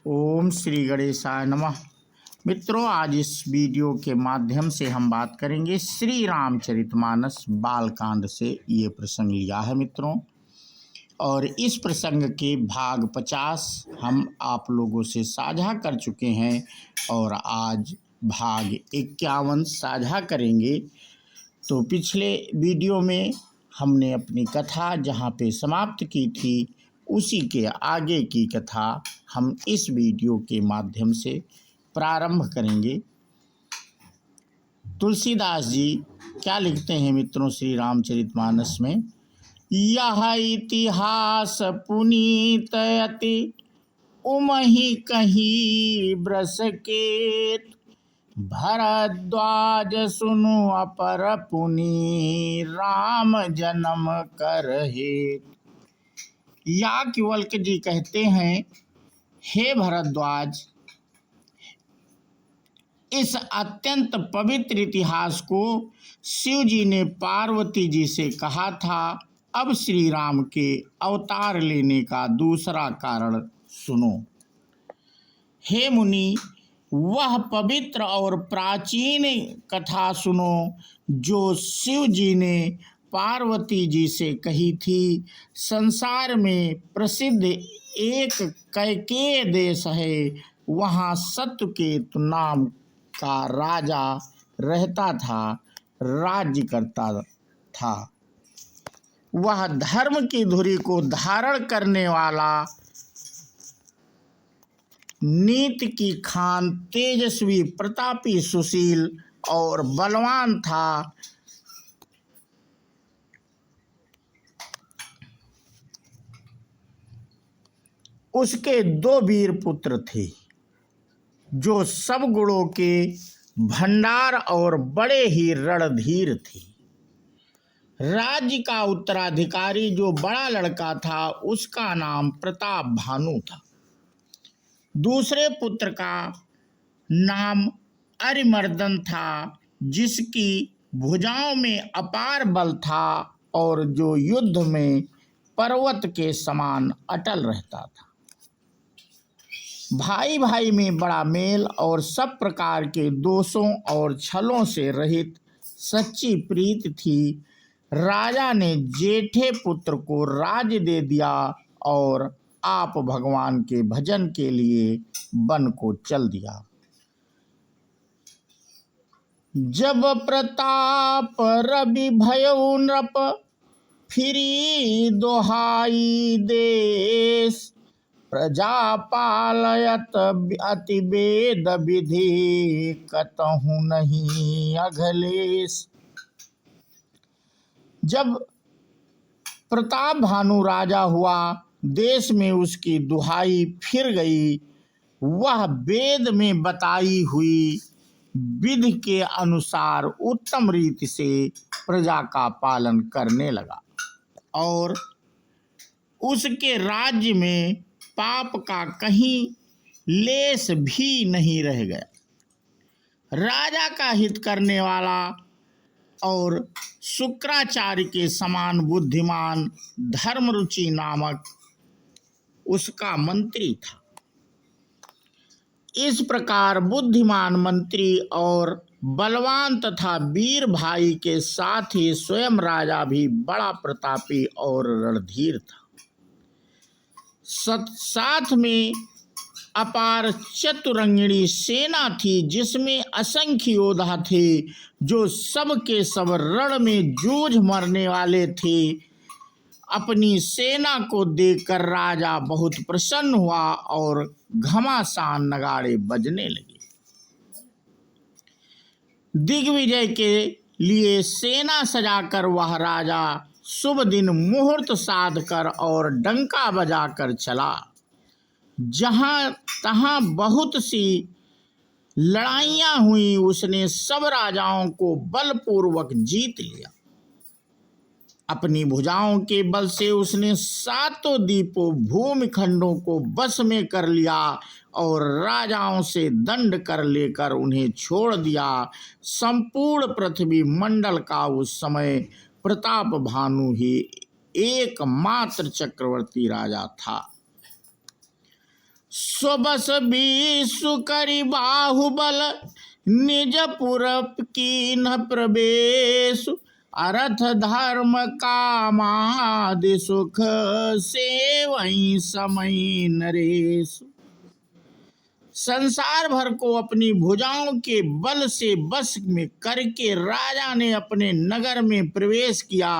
ओम श्री गणेशाय नमः। मित्रों, आज इस वीडियो के माध्यम से हम बात करेंगे श्री रामचरितमानस बालकांड से ये प्रसंग लिया है मित्रों। और इस प्रसंग के भाग 50 हम आप लोगों से साझा कर चुके हैं और आज भाग 51 साझा करेंगे। तो पिछले वीडियो में हमने अपनी कथा जहाँ पे समाप्त की थी उसी के आगे की कथा हम इस वीडियो के माध्यम से प्रारंभ करेंगे। तुलसीदास जी क्या लिखते हैं मित्रों श्री रामचरितमानस में, यह इतिहास पुनीत अति उमहि कही ब्रस केत, भरद्वाज सुनु अपर पुनि राम जन्म कर हेत। याज्ञवल्क्य जी कहते हैं, हे भरद्वाज, इस अत्यंत पवित्र इतिहास को शिव जी ने पार्वती जी से कहा था। अब श्री राम के अवतार लेने का दूसरा कारण सुनो। हे मुनि, वह पवित्र और प्राचीन कथा सुनो जो शिव जी ने पार्वती जी से कही थी। संसार में प्रसिद्ध एक कैकेय देश है, वहाँ सत्यकेतु नाम का राजा रहता था, राज्य करता था। वह धर्म की धुरी को धारण करने वाला, नीति की खान, तेजस्वी, प्रतापी, सुशील और बलवान था। उसके 2 वीर पुत्र थे जो सब गुणों के भंडार और बड़े ही रणधीर थे। राज्य का उत्तराधिकारी जो बड़ा लड़का था उसका नाम प्रताप भानु था। दूसरे पुत्र का नाम अरिमर्दन था, जिसकी भुजाओं में अपार बल था और जो युद्ध में पर्वत के समान अटल रहता था। भाई भाई में बड़ा मेल और सब प्रकार के दोषों और छलों से रहित सच्ची प्रीति थी। राजा ने जेठे पुत्र को राज्य दे दिया और आप भगवान के भजन के लिए वन को चल दिया। जब प्रताप रवि भयउ नृप, फिरी दोहाई देश, प्रजा पालयत अति वेद विधि, कतहु नहीं अघलेश। जब प्रताप भानु राजा हुआ, देश में उसकी दुहाई फिर गई। वह वेद में बताई हुई विधि के अनुसार उत्तम रीति से प्रजा का पालन करने लगा और उसके राज्य में पाप का कहीं लेस भी नहीं रह गया। राजा का हित करने वाला और शुक्राचार्य के समान बुद्धिमान धर्मरुचि नामक उसका मंत्री था। इस प्रकार बुद्धिमान मंत्री और बलवान तथा वीर भाई के साथ ही स्वयं राजा भी बड़ा प्रतापी और रणधीर था। साथ में अपार चतुरंगिणी सेना थी, जिसमें असंख्य योद्धा थे जो सब के सब रण में जूझ मरने वाले थे। अपनी सेना को देखकर राजा बहुत प्रसन्न हुआ और घमासान नगाड़े बजने लगे। दिग्विजय के लिए सेना सजाकर वह राजा शुभ दिन मुहूर्त साध कर और डंका बजाकर चला। जहाँ तहाँ बहुत सी लड़ाइयाँ हुई, उसने सब राजाओं को बलपूर्वक जीत लिया। अपनी भुजाओं के बल से उसने 7 द्वीपों भूमिखंडों को वश में कर लिया और राजाओं से दंड कर लेकर उन्हें छोड़ दिया। संपूर्ण पृथ्वी मंडल का उस समय प्रताप भानु ही एकमात्र चक्रवर्ती राजा था। स्वबस विश्व करि बाहुबल, निज पुर कीन्ह प्रवेश, अर्थ धर्म कामादि सुख, सेवई समय नरेश। संसार भर को अपनी भुजाओं के बल से बस में करके राजा ने अपने नगर में प्रवेश किया।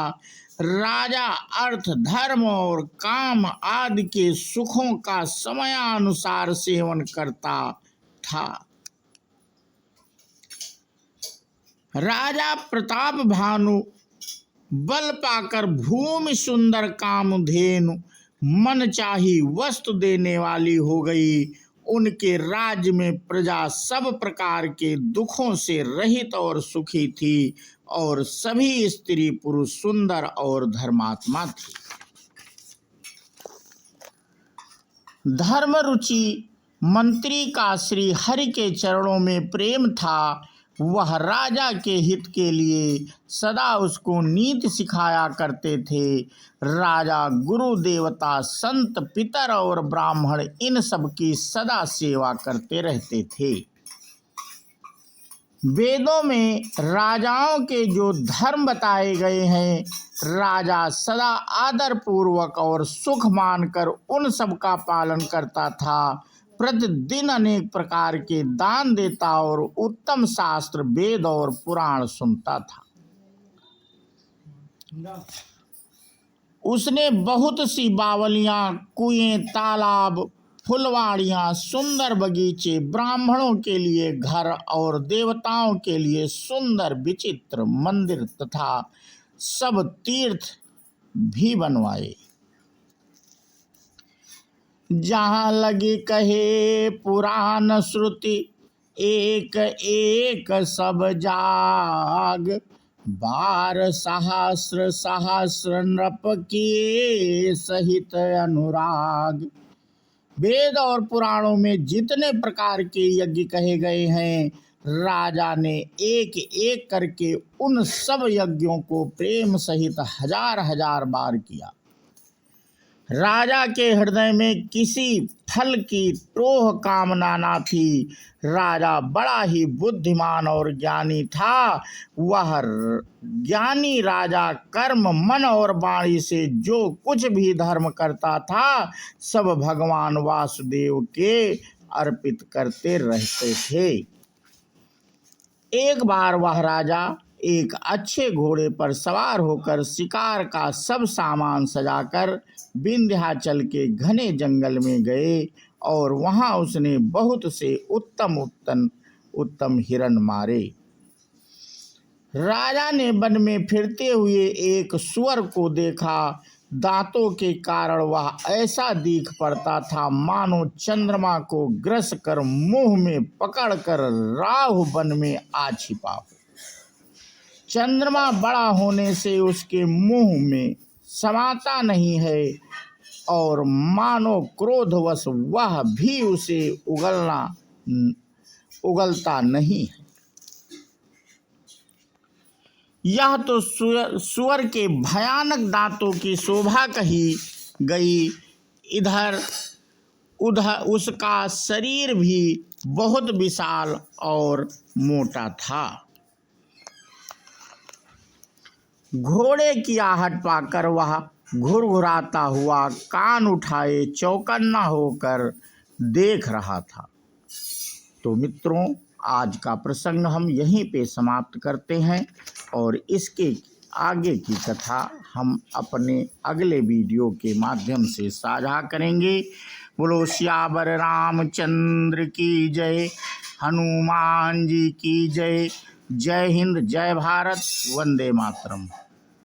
राजा अर्थ धर्म और काम आदि के सुखों का समयानुसार सेवन करता था। राजा प्रताप भानु बल पाकर भूमि सुंदर कामधेनु मन चाही वस्तु देने वाली हो गई। उनके राज्य में प्रजा सब प्रकार के दुखों से रहित और सुखी थी और सभी स्त्री पुरुष सुंदर और धर्मात्मा थे। धर्म रुचि मंत्री का श्री हरि के चरणों में प्रेम था। वह राजा के हित के लिए सदा उसको नीति सिखाया करते थे। राजा गुरु देवता संत पितर और ब्राह्मण इन सब की सदा सेवा करते रहते थे। वेदों में राजाओं के जो धर्म बताए गए हैं, राजा सदा आदर पूर्वक और सुख मानकर उन सब का पालन करता था। प्रतिदिन अनेक प्रकार के दान देता और उत्तम शास्त्र वेद और पुराण सुनता था। उसने बहुत सी बावलियां, कुएं, तालाब, फुलवाड़ियां, सुंदर बगीचे, ब्राह्मणों के लिए घर और देवताओं के लिए सुंदर विचित्र मंदिर तथा सब तीर्थ भी बनवाए। जहाँ लगी कहे पुराण श्रुति, एक एक सब जाग, 12 सहस्र सहस्र नृप किए सहित अनुराग। वेद और पुराणों में जितने प्रकार के यज्ञ कहे गए हैं, राजा ने एक एक करके उन सब यज्ञों को प्रेम सहित हजार हजार बार किया। राजा के हृदय में किसी फल की टोह कामना न थी। राजा बड़ा ही बुद्धिमान और ज्ञानी था। वह ज्ञानी राजा कर्म मन और वाणी से जो कुछ भी धर्म करता था, सब भगवान वासुदेव के अर्पित करते रहते थे। एक बार वह राजा एक अच्छे घोड़े पर सवार होकर शिकार का सब सामान सजाकर विंध्याचल के घने जंगल में गए और वहां उसने बहुत से उत्तम हिरण मारे। राजा ने वन में फिरते हुए एक सुअर को देखा। दांतों के कारण वह ऐसा दिख पड़ता था मानो चंद्रमा को ग्रस कर मुंह में पकड़कर राहु वन में आ छिपा हो। चंद्रमा बड़ा होने से उसके मुंह में समाता नहीं है और मानो क्रोधवश वह भी उसे उगलता नहीं है। यह तो सुअर के भयानक दांतों की शोभा कही गई। इधर उधर उसका शरीर भी बहुत विशाल और मोटा था। घोड़े की आहट पाकर वह घुरघुराता हुआ कान उठाए चौकन्ना होकर देख रहा था। तो मित्रों, आज का प्रसंग हम यहीं पे समाप्त करते हैं और इसके आगे की कथा हम अपने अगले वीडियो के माध्यम से साझा करेंगे। बोलो सियावर रामचंद्र की जय, हनुमान जी की जय। जय हिंद, जय भारत, वंदे मातरम।